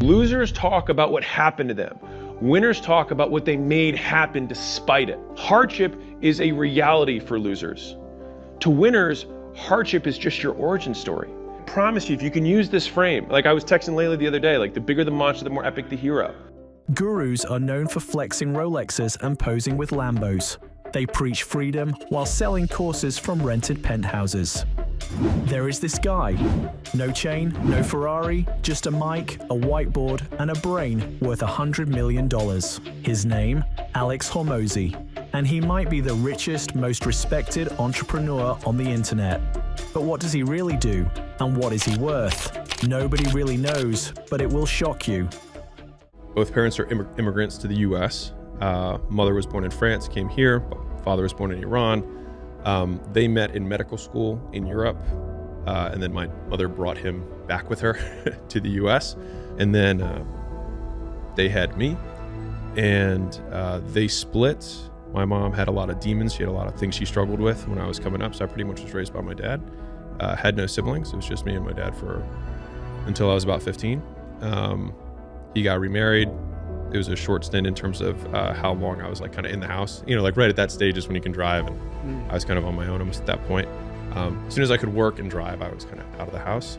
Losers talk about what happened to them. Winners talk about what they made happen despite it. Hardship is a reality for losers. To winners, hardship is just your origin story. I promise you, if you can use this frame, like I was texting Layla the other day, like the bigger the monster, the more epic the hero. Gurus are known for flexing Rolexes and posing with Lambos. They preach freedom while selling courses from rented penthouses. There is this guy. No chain, no Ferrari, just a mic, a whiteboard, and a brain worth $100 million. His name, Alex Hormozi. And he might be the richest, most respected entrepreneur on the internet. But what does he really do? And what is he worth? Nobody really knows, but it will shock you. Both parents are immigrants to the US. Mother was born in France, came here. Father was born in Iran. They met in medical school in Europe. And then my mother brought him back with her to the US. And then they had me, and they split. My mom had a lot of demons. She had a lot of things she struggled with when I was coming up. So I pretty much was raised by my dad. Had no siblings. It was just me and my dad until I was about 15. He got remarried. It was a short stint in terms of how long I was like kind of in the house. You know, like right at that stage is when you can drive, and I was kind of on my own almost at that point. As soon as I could work and drive, I was kind of out of the house.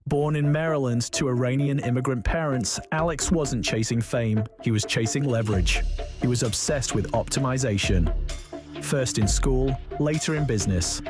Born in Maryland to Iranian immigrant parents, Alex wasn't chasing fame, he was chasing leverage. He was obsessed with optimization. First in school, later in business.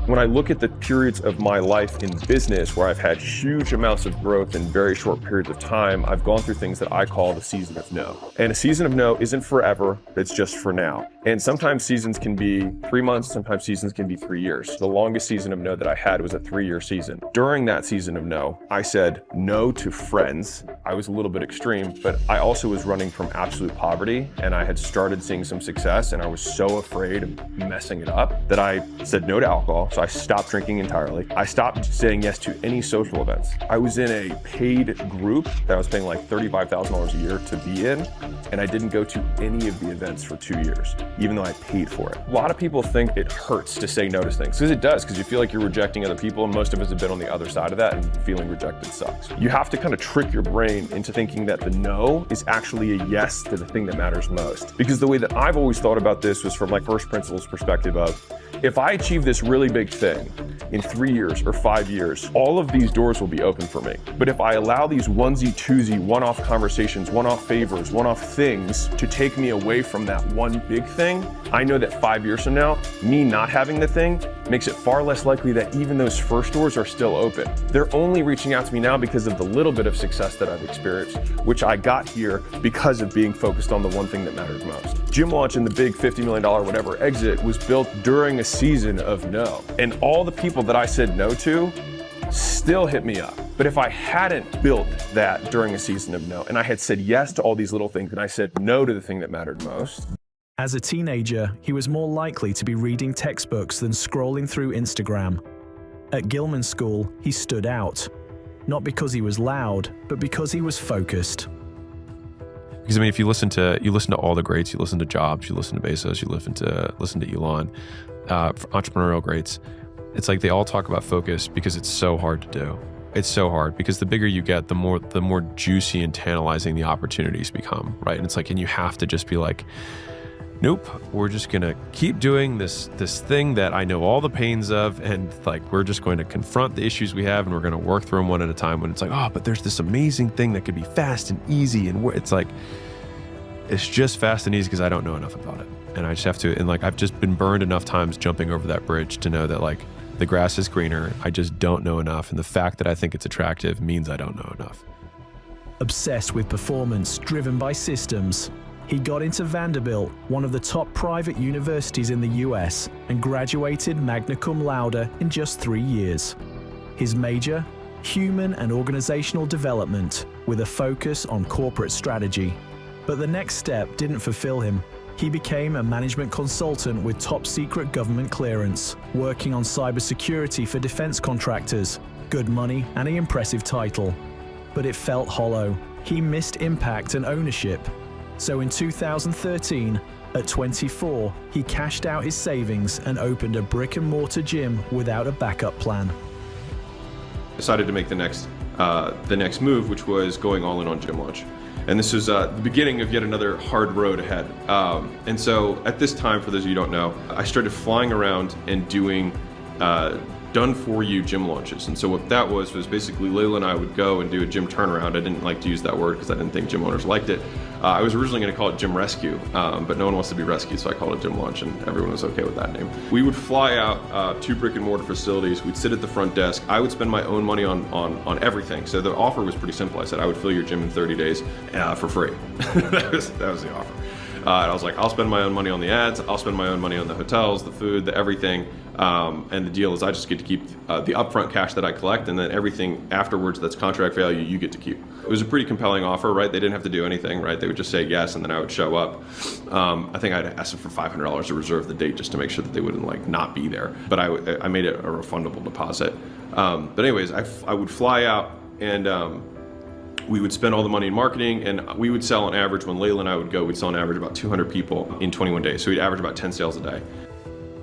When I look at the periods of my life in business where I've had huge amounts of growth in very short periods of time, I've gone through things that I call the season of no. And a season of no isn't forever, it's just for now. And sometimes seasons can be 3 months, sometimes seasons can be 3 years. The longest season of no that I had was a 3-year season. During that season of no, I said no to friends. I was a little bit extreme, but I also was running from absolute poverty, and I had started seeing some success, and I was so afraid of messing it up that I said no to alcohol. So I stopped drinking entirely. I stopped saying yes to any social events. I was in a paid group that I was paying like $35,000 a year to be in, and I didn't go to any of the events for 2 years, even though I paid for it. A lot of people think it hurts to say no to things, because it does, because you feel like you're rejecting other people, and most of us have been on the other side of that, and feeling rejected sucks. You have to kind of trick your brain into thinking that the no is actually a yes to the thing that matters most. Because the way that I've always thought about this was from my first principles perspective of, if I achieve this really big thing in 3 years or 5 years, all of these doors will be open for me. But if I allow these onesie, twosie, one-off conversations, one-off favors, one-off things to take me away from that one big thing, I know that 5 years from now, me not having the thing makes it far less likely that even those first doors are still open. They're only reaching out to me now because of the little bit of success that I've experienced, which I got here because of being focused on the one thing that matters most. Gym Launch and the big $50 million whatever exit was built during a season of no. And all the people that I said no to still hit me up. But if I hadn't built that during a season of no, and I had said yes to all these little things, and I said no to the thing that mattered most. As a teenager, he was more likely to be reading textbooks than scrolling through Instagram. At Gilman School, he stood out. Not because he was loud, but because he was focused. Because I mean, if you listen to all the greats, you listen to Jobs, you listen to Bezos, you listen to Elon, entrepreneurial greats, it's like they all talk about focus because it's so hard to do. It's so hard because the bigger you get, the more juicy and tantalizing the opportunities become, right? And it's like, and you have to just be like, nope, we're just gonna keep doing this thing that I know all the pains of, and like we're just going to confront the issues we have, and we're gonna work through them one at a time. When it's like, oh, but there's this amazing thing that could be fast and easy, and it's like, it's just fast and easy because I don't know enough about it, and I just have to. And like I've just been burned enough times jumping over that bridge to know that like the grass is greener. I just don't know enough, and the fact that I think it's attractive means I don't know enough. Obsessed with performance, driven by systems. He got into Vanderbilt, one of the top private universities in the US, and graduated magna cum laude in just 3 years. His major? Human and organizational development, with a focus on corporate strategy. But the next step didn't fulfill him. He became a management consultant with top secret government clearance, working on cybersecurity for defense contractors, good money and an impressive title. But it felt hollow. He missed impact and ownership. So in 2013, at 24, he cashed out his savings and opened a brick-and-mortar gym without a backup plan. Decided to make the next the next move, which was going all in on gym launch. And this was the beginning of yet another hard road ahead. And so at this time, for those of you who don't know, I started flying around and doing done-for-you gym launches. And so what that was basically Layla and I would go and do a gym turnaround. I didn't like to use that word because I didn't think gym owners liked it. I was originally going to call it gym rescue, but no one wants to be rescued, so I called it gym launch, and everyone was okay with that name. We would fly out to brick and mortar facilities. We'd sit at the front desk. I would spend my own money on everything. So the offer was pretty simple. I said I would fill your gym in 30 days for free. that was the offer. And I was like, I'll spend my own money on the ads, I'll spend my own money on the hotels, the food, the everything. And the deal is I just get to keep the upfront cash that I collect, and then everything afterwards that's contract value, you get to keep. It was a pretty compelling offer, right? They didn't have to do anything, right? They would just say yes, and then I would show up. I think I'd ask them for $500 to reserve the date just to make sure that they wouldn't like not be there. But I made it a refundable deposit. But anyways, I would fly out and we would spend all the money in marketing, and we would sell on average, when Layla and I would go, we'd sell on average about 200 people in 21 days. So we'd average about 10 sales a day.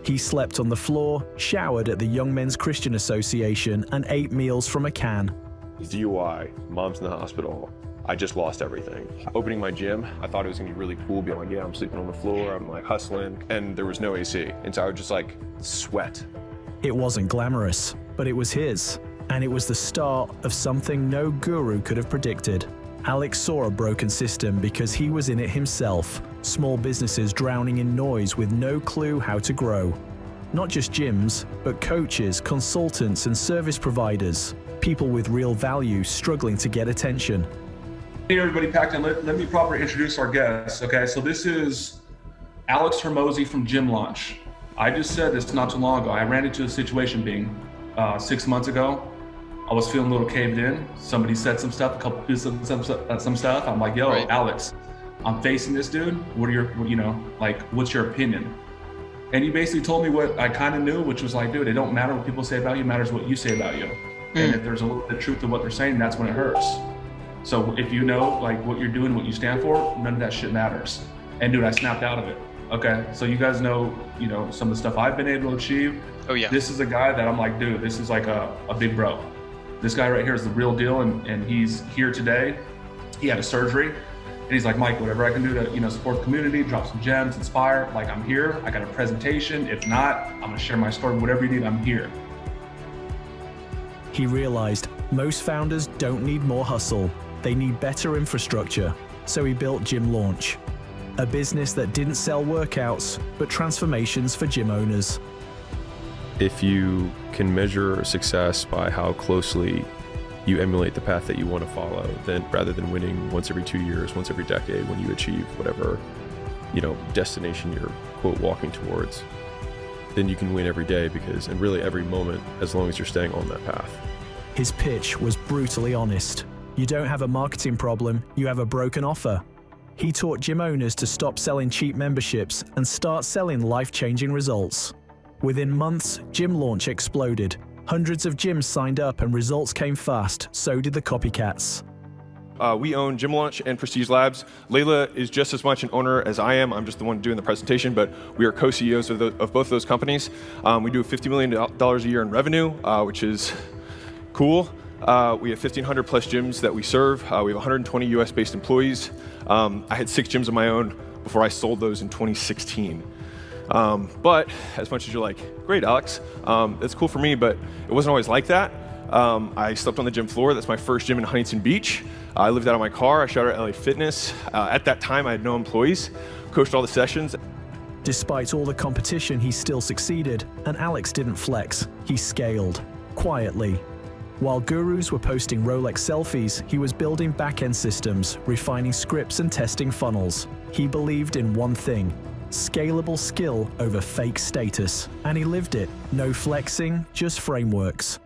He slept on the floor, showered at the Young Men's Christian Association, and ate meals from a can. DUI, mom's in the hospital. I just lost everything. Opening my gym, I thought it was gonna be really cool, being like, yeah, I'm sleeping on the floor, I'm like hustling, and there was no AC. And so I would just like sweat. It wasn't glamorous, but it was his. And it was the start of something no guru could have predicted. Alex saw a broken system because he was in it himself. Small businesses drowning in noise with no clue how to grow. Not just gyms, but coaches, consultants, and service providers. People with real value struggling to get attention. Hey everybody packed in, let me properly introduce our guests. Okay, so this is Alex Hormozi from Gym Launch. I just said this not too long ago. I ran into a situation being 6 months ago. I was feeling a little caved in. Somebody said some stuff, a couple pieces of some stuff. I'm like, yo, right. Alex, I'm facing this dude. What are your, what's your opinion? And he basically told me what I kind of knew, which was like, dude, it don't matter what people say about you, it matters what you say about you. And if there's a little bit of truth to what they're saying, that's when it hurts. So if you know like what you're doing, what you stand for, none of that shit matters. And dude, I snapped out of it. Okay, so you guys know, some of the stuff I've been able to achieve. Oh yeah. This is a guy that I'm like, dude, this is like a big bro. This guy right here is the real deal, and he's here today. He had a surgery, and he's like, Mike, whatever I can do to support the community, drop some gems, inspire, like I'm here. I got a presentation. If not, I'm gonna share my story. Whatever you need, I'm here. He realized most founders don't need more hustle. They need better infrastructure. So he built Gym Launch, a business that didn't sell workouts, but transformations for gym owners. If you can measure success by how closely you emulate the path that you want to follow, then rather than winning once every 2 years, once every decade, when you achieve whatever, destination you're quote walking towards, then you can win every day and really every moment, as long as you're staying on that path. His pitch was brutally honest. You don't have a marketing problem, you have a broken offer. He taught gym owners to stop selling cheap memberships and start selling life-changing results. Within months, Gym Launch exploded. Hundreds of gyms signed up and results came fast, so did the copycats. We own Gym Launch and Prestige Labs. Layla is just as much an owner as I am. I'm just the one doing the presentation, but we are co-CEOs of both those companies. We do $50 million a year in revenue, which is cool. We have 1,500 plus gyms that we serve. We have 120 US-based employees. I had 6 gyms of my own before I sold those in 2016. But as much as you're like, great, Alex, it's cool for me, but it wasn't always like that. I slept on the gym floor. That's my first gym in Huntington Beach. I lived out of my car. I shot at LA Fitness. At that time, I had no employees, coached all the sessions. Despite all the competition, he still succeeded, and Alex didn't flex. He scaled, quietly. While gurus were posting Rolex selfies, he was building back-end systems, refining scripts and testing funnels. He believed in one thing: scalable skill over fake status. And he lived it. No flexing, just frameworks.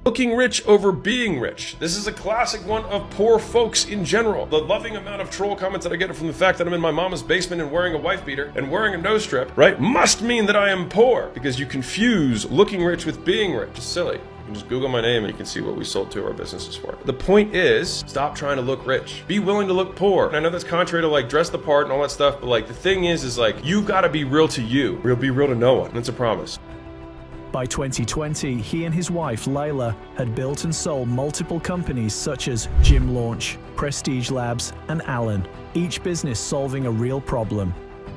Looking rich over being rich. This is a classic one of poor folks in general. The loving amount of troll comments that I get from the fact that I'm in my mama's basement and wearing a wife beater and wearing a nose strip, right, must mean that I am poor, because you confuse looking rich with being rich. It's silly. You can just Google my name and you can see what we sold 2 of our businesses for. The point is, stop trying to look rich. Be willing to look poor. And I know that's contrary to like dress the part and all that stuff, but like the thing is like, you gotta be real to you. Be real to no one. That's a promise. By 2020, he and his wife, Layla, had built and sold multiple companies such as Gym Launch, Prestige Labs, and Allen, each business solving a real problem,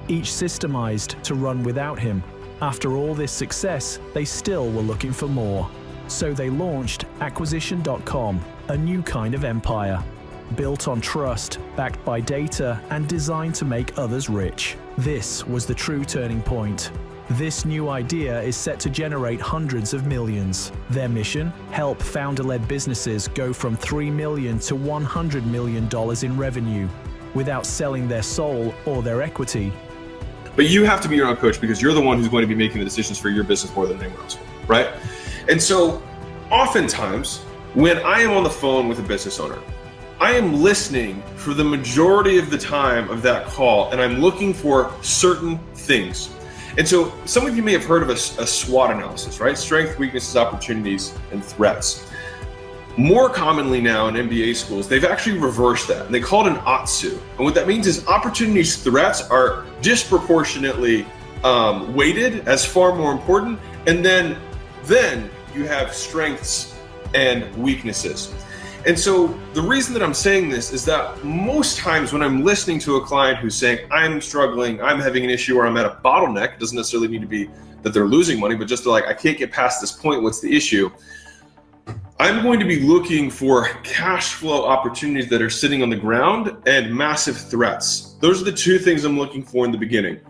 each systemized to run without him. After all this success, they still were looking for more. So they launched Acquisition.com, a new kind of empire, built on trust, backed by data, and designed to make others rich. This was the true turning point. This new idea is set to generate hundreds of millions. Their mission? Help founder-led businesses go from $3 million to $100 million in revenue without selling their soul or their equity. But you have to be your own coach because you're the one who's going to be making the decisions for your business more than anyone else, right? And so oftentimes when I am on the phone with a business owner, I am listening for the majority of the time of that call, and I'm looking for certain things. And so some of you may have heard of a SWOT analysis, right? Strengths, weaknesses, opportunities, and threats. More commonly now in MBA schools, they've actually reversed that, and they call it an OTSU. And what that means is opportunities, threats are disproportionately weighted as far more important, and then you have strengths and weaknesses. And so the reason that I'm saying this is that most times when I'm listening to a client who's saying, I'm struggling, I'm having an issue, or I'm at a bottleneck, it doesn't necessarily need to be that they're losing money, but just like, I can't get past this point, what's the issue? I'm going to be looking for cash flow opportunities that are sitting on the ground and massive threats. Those are the two things I'm looking for in the beginning.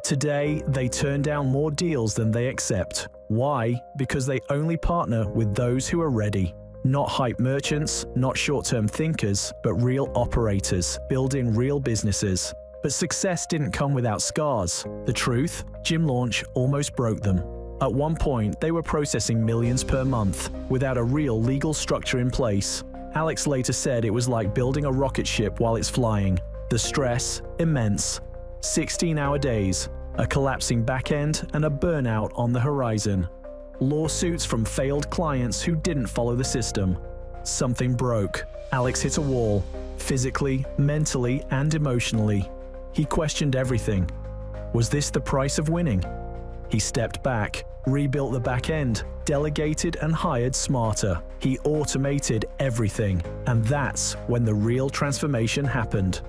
Today, they turn down more deals than they accept. Why? Because they only partner with those who are ready. Not hype merchants, not short-term thinkers, but real operators, building real businesses. But success didn't come without scars. The truth? Gym Launch almost broke them. At one point, they were processing millions per month, without a real legal structure in place. Alex later said it was like building a rocket ship while it's flying. The stress, immense. 16-hour days, a collapsing back end, and a burnout on the horizon. Lawsuits from failed clients who didn't follow the system. Something broke. Alex hit a wall, physically, mentally, and emotionally. He questioned everything. Was this the price of winning? He stepped back, rebuilt the back end, delegated and hired smarter. He automated everything, and that's when the real transformation happened.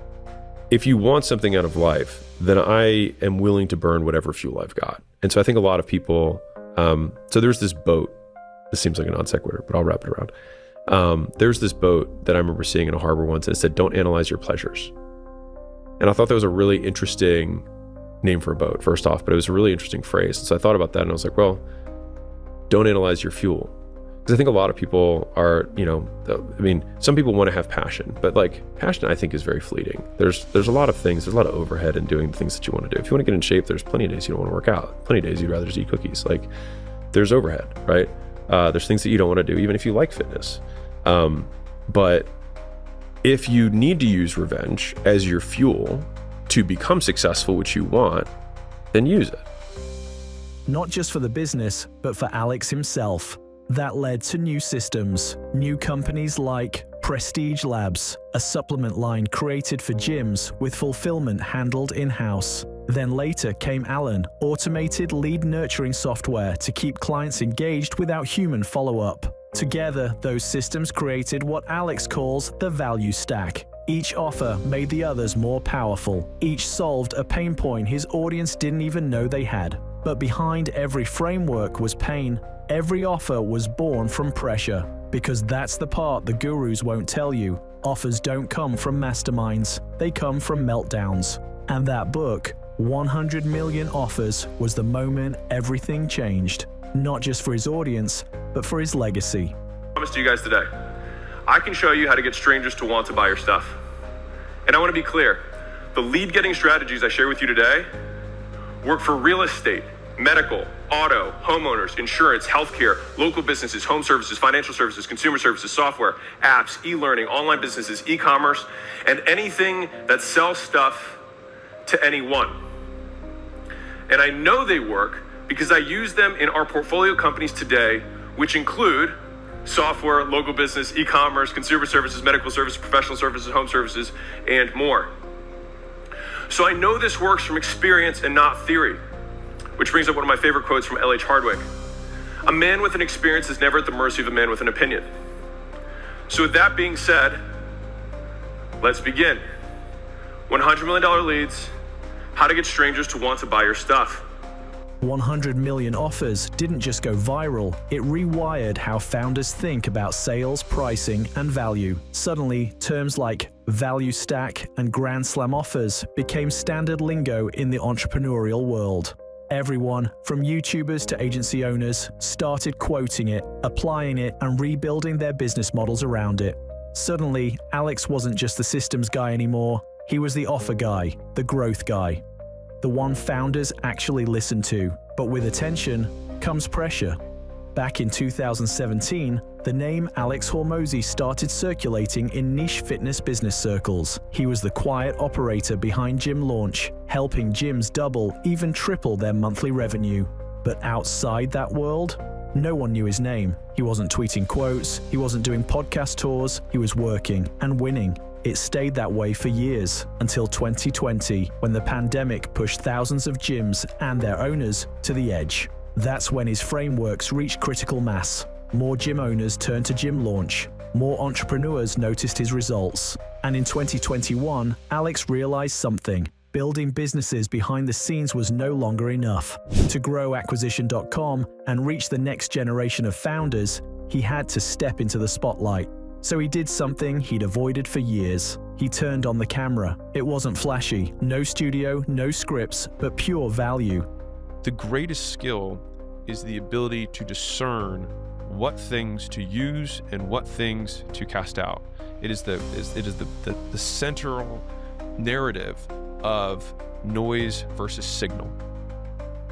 If you want something out of life, then I am willing to burn whatever fuel I've got. And so I think a lot of people, so there's this boat, this seems like a non sequitur, but I'll wrap it around. There's this boat that I remember seeing in a harbor once, and it said, don't analyze your pleasures. And I thought that was a really interesting name for a boat, first off, but it was a really interesting phrase. And so I thought about that and I was like, well, don't analyze your fuel. Because I think a lot of people are, some people want to have passion, but like passion I think is very fleeting. There's a lot of things, there's a lot of overhead in doing the things that you want to do. If you want to get in shape, there's plenty of days you don't want to work out. Plenty of days you'd rather just eat cookies. Like there's overhead, right? There's things that you don't want to do, even if you like fitness. But if you need to use revenge as your fuel to become successful, which you want, then use it. Not just for the business, but for Alex himself. That led to new systems, new companies like Prestige Labs, a supplement line created for gyms with fulfillment handled in-house. Then later came Allen, automated lead nurturing software to keep clients engaged without human follow-up. Together, those systems created what Alex calls the value stack. Each offer made the others more powerful. Each solved a pain point his audience didn't even know they had. But behind every framework was pain. Every offer was born from pressure, because that's the part the gurus won't tell you. Offers don't come from masterminds, they come from meltdowns. And that book, 100 Million Offers, was the moment everything changed. Not just for his audience, but for his legacy. I promise to you guys today, I can show you how to get strangers to want to buy your stuff. And I want to be clear, the lead getting strategies I share with you today work for real estate, medical, auto, homeowners, insurance, healthcare, local businesses, home services, financial services, consumer services, software, apps, e-learning, online businesses, e-commerce, and anything that sells stuff to anyone. And I know they work because I use them in our portfolio companies today, which include software, local business, e-commerce, consumer services, medical services, professional services, home services, and more. So I know this works from experience and not theory. Which brings up one of my favorite quotes from L.H. Hardwick. A man with an experience is never at the mercy of a man with an opinion. So with that being said, let's begin. $100 million leads, how to get strangers to want to buy your stuff. 100 million offers didn't just go viral, it rewired how founders think about sales, pricing, and value. Suddenly, terms like value stack and grand slam offers became standard lingo in the entrepreneurial world. Everyone, from YouTubers to agency owners, started quoting it, applying it, and rebuilding their business models around it. Suddenly, Alex wasn't just the systems guy anymore, he was the offer guy, the growth guy. The one founders actually listen to, but with attention comes pressure. Back in 2017, the name Alex Hormozi started circulating in niche fitness business circles. He was the quiet operator behind Gym Launch, helping gyms double, even triple their monthly revenue. But outside that world, no one knew his name. He wasn't tweeting quotes, he wasn't doing podcast tours, he was working and winning. It stayed that way for years, until 2020, when the pandemic pushed thousands of gyms and their owners to the edge. That's when his frameworks reached critical mass. More gym owners turned to Gym Launch. More entrepreneurs noticed his results. And in 2021, Alex realized something. Building businesses behind the scenes was no longer enough. To grow Acquisition.com and reach the next generation of founders, he had to step into the spotlight. So he did something he'd avoided for years. He turned on the camera. It wasn't flashy, no studio, no scripts, but pure value. The greatest skill is the ability to discern what things to use and what things to cast out. It is the central narrative of noise versus signal.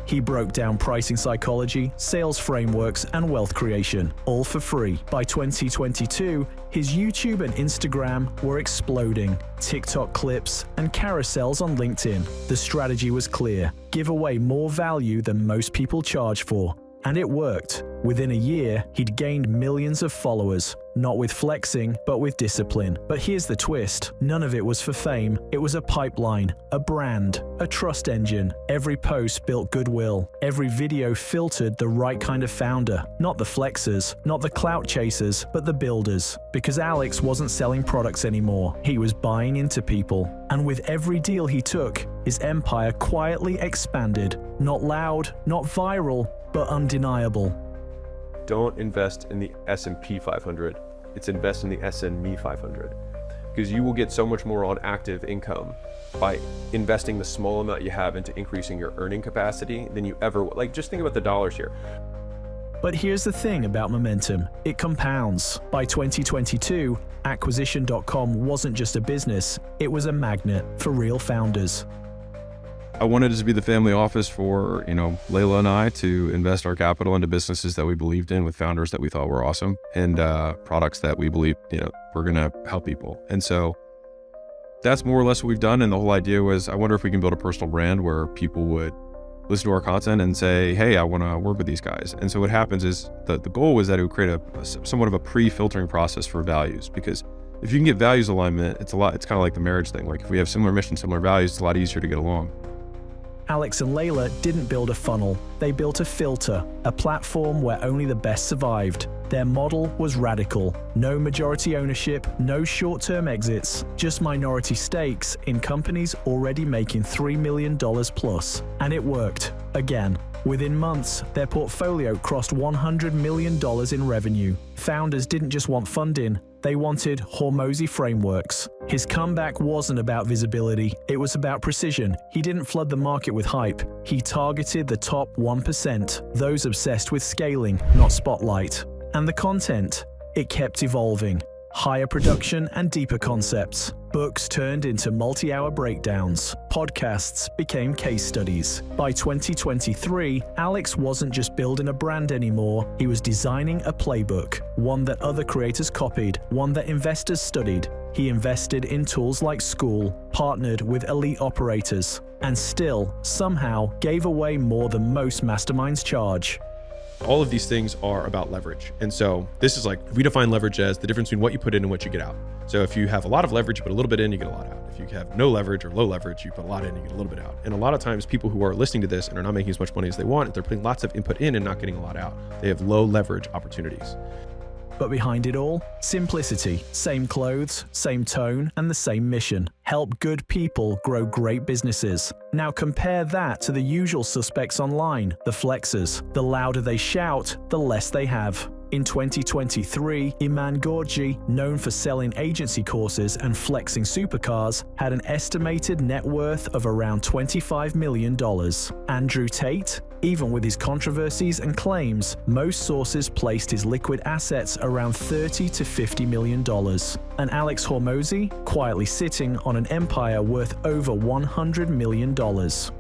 He broke down pricing psychology, sales frameworks, and wealth creation, all for free. By 2022, his YouTube and Instagram were exploding. TikTok clips and carousels on LinkedIn. The strategy was clear: give away more value than most people charge for. And it worked. Within a year, he'd gained millions of followers, not with flexing, but with discipline. But here's the twist. None of it was for fame. It was a pipeline, a brand, a trust engine. Every post built goodwill. Every video filtered the right kind of founder. Not the flexers, not the clout chasers, but the builders. Because Alex wasn't selling products anymore. He was buying into people. And with every deal he took, his empire quietly expanded. Not loud, not viral, but undeniable. Don't invest in the S&P 500. It's invest in the S&Me 500. Because you will get so much more on active income by investing the small amount you have into increasing your earning capacity than you ever will. Like, just think about the dollars here. But here's the thing about momentum. It compounds. By 2022, Acquisition.com wasn't just a business, it was a magnet for real founders. I wanted it to be the family office for, Layla and I to invest our capital into businesses that we believed in with founders that we thought were awesome and products that we believed, were going to help people. And so that's more or less what we've done. And the whole idea was, I wonder if we can build a personal brand where people would listen to our content and say, hey, I want to work with these guys. And so what happens is the goal was that it would create somewhat of a pre-filtering process for values, because if you can get values alignment, it's kind of like the marriage thing. Like if we have similar mission, similar values, it's a lot easier to get along. Alex and Layla didn't build a funnel, they built a filter, a platform where only the best survived. Their model was radical. No majority ownership, no short-term exits, just minority stakes in companies already making $3 million plus. And it worked. Again. Within months, their portfolio crossed $100 million in revenue. Founders didn't just want funding, they wanted Hormozi frameworks. His comeback wasn't about visibility, it was about precision. He didn't flood the market with hype. He targeted the top 1%, those obsessed with scaling, not spotlight. And the content? It kept evolving. Higher production and deeper concepts. Books turned into multi-hour breakdowns. Podcasts became case studies. By 2023, Alex wasn't just building a brand anymore. He was designing a playbook, one that other creators copied, one that investors studied. He invested in tools like School, partnered with elite operators, and still, somehow, gave away more than most masterminds charge. All of these things are about leverage. And so this is like, we define leverage as the difference between what you put in and what you get out. So if you have a lot of leverage, you put a little bit in, you get a lot out. If you have no leverage or low leverage, you put a lot in, you get a little bit out. And a lot of times people who are listening to this and are not making as much money as they want, they're putting lots of input in and not getting a lot out. They have low leverage opportunities. But behind it all, simplicity, same clothes, same tone, and the same mission. Help good people grow great businesses. Now compare that to the usual suspects online, the flexers. The louder they shout, the less they have. In 2023, Iman Gorgi, known for selling agency courses and flexing supercars, had an estimated net worth of around $25 million. Andrew Tate, even with his controversies and claims, most sources placed his liquid assets around $30 to $50 million. And Alex Hormozi, quietly sitting on an empire worth over $100 million.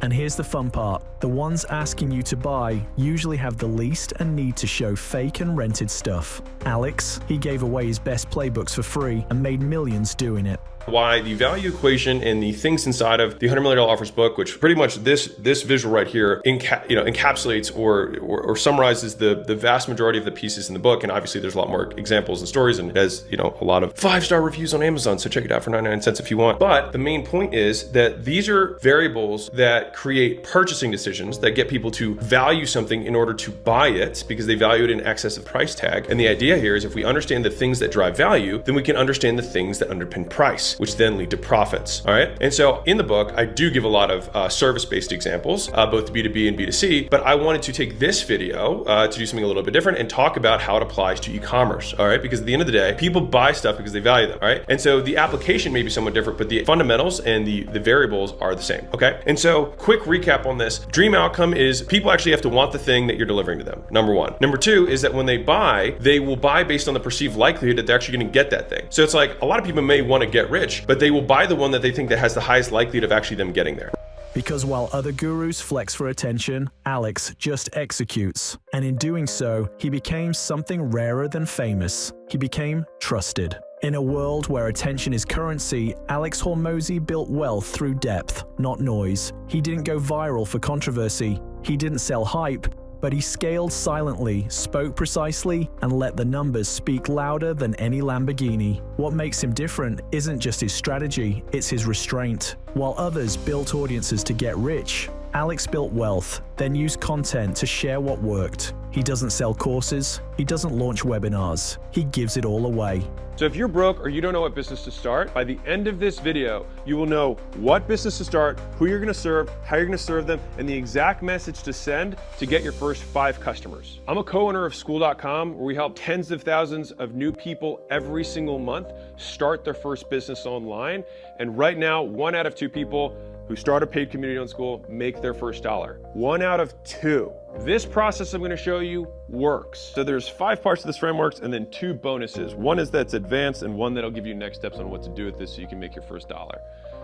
And here's the fun part. The ones asking you to buy usually have the least and need to show fake and rented stuff. Alex, he gave away his best playbooks for free and made millions doing it. Why the value equation and the things inside of the $100 million offers book, which pretty much this visual right here encapsulates or summarizes the vast majority of the pieces in the book. And obviously there's a lot more examples and stories, and it has a lot of 5-star reviews on Amazon, so check it out for 99 cents if you want. But the main point is that these are variables that create purchasing decisions that get people to value something in order to buy it because they value it in excess of price tag. And the idea here is if we understand the things that drive value, then we can understand the things that underpin price, which then lead to profits. All right. And so in the book, I do give a lot of service-based examples, both B2B and B2C, but I wanted to take this video to do something a little bit different and talk about how it applies to e-commerce. All right. Because at the end of the day, people buy stuff because they value them. All right. And so the application may be somewhat different, but the fundamentals and the variables are the same. Okay. And so quick recap on this. Dream outcome is people actually have to want the thing that you're delivering to them. Number one. Number two is that when they buy, they will buy based on the perceived likelihood that they're actually going to get that thing. So it's like a lot of people may want to get rich, but they will buy the one that they think that has the highest likelihood of actually them getting there. Because while other gurus flex for attention, Alex just executes. And in doing so, he became something rarer than famous. He became trusted. In a world where attention is currency, Alex Hormozi built wealth through depth, not noise. He didn't go viral for controversy. He didn't sell hype. But he scaled silently, spoke precisely, and let the numbers speak louder than any Lamborghini. What makes him different isn't just his strategy, it's his restraint. While others built audiences to get rich, Alex built wealth, then used content to share what worked. He doesn't sell courses, he doesn't launch webinars, he gives it all away. So if you're broke or you don't know what business to start, by the end of this video, you will know what business to start, who you're gonna serve, how you're gonna serve them, and the exact message to send to get your first 5 customers. I'm a co-owner of School.com, where we help tens of thousands of new people every single month start their first business online. And right now, 1 out of 2 people who start a paid community on School make their first dollar. 1 out of 2. This process I'm going to show you works. So there's 5 parts of this framework and then 2 bonuses. One is that's advanced and one that'll give you next steps on what to do with this so you can make your first dollar.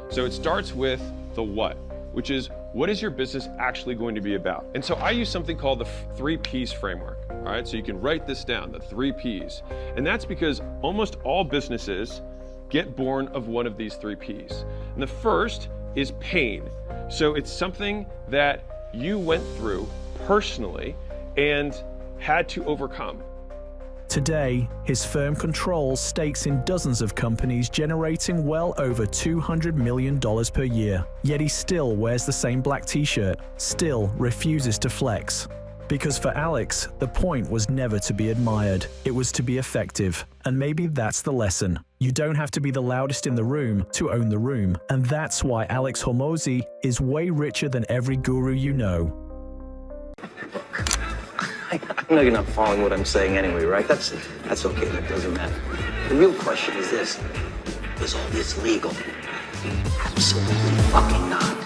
So it starts with the what, which is what is your business actually going to be about? And so I use something called the 3 Ps framework. All right, so you can write this down, the 3 Ps. And that's because almost all businesses get born of one of these 3 Ps. And the first is pain. So it's something that you went through personally and had to overcome. Today, his firm controls stakes in dozens of companies generating well over $200 million per year. Yet he still wears the same black t-shirt, still refuses to flex. Because for Alex, the point was never to be admired, it was to be effective. And maybe that's the lesson. You don't have to be the loudest in the room to own the room. And that's why Alex Hormozi is way richer than every guru you know. I know you're not following what I'm saying anyway, right? That's okay, that doesn't matter. The real question is this: is all this legal? Absolutely fucking not.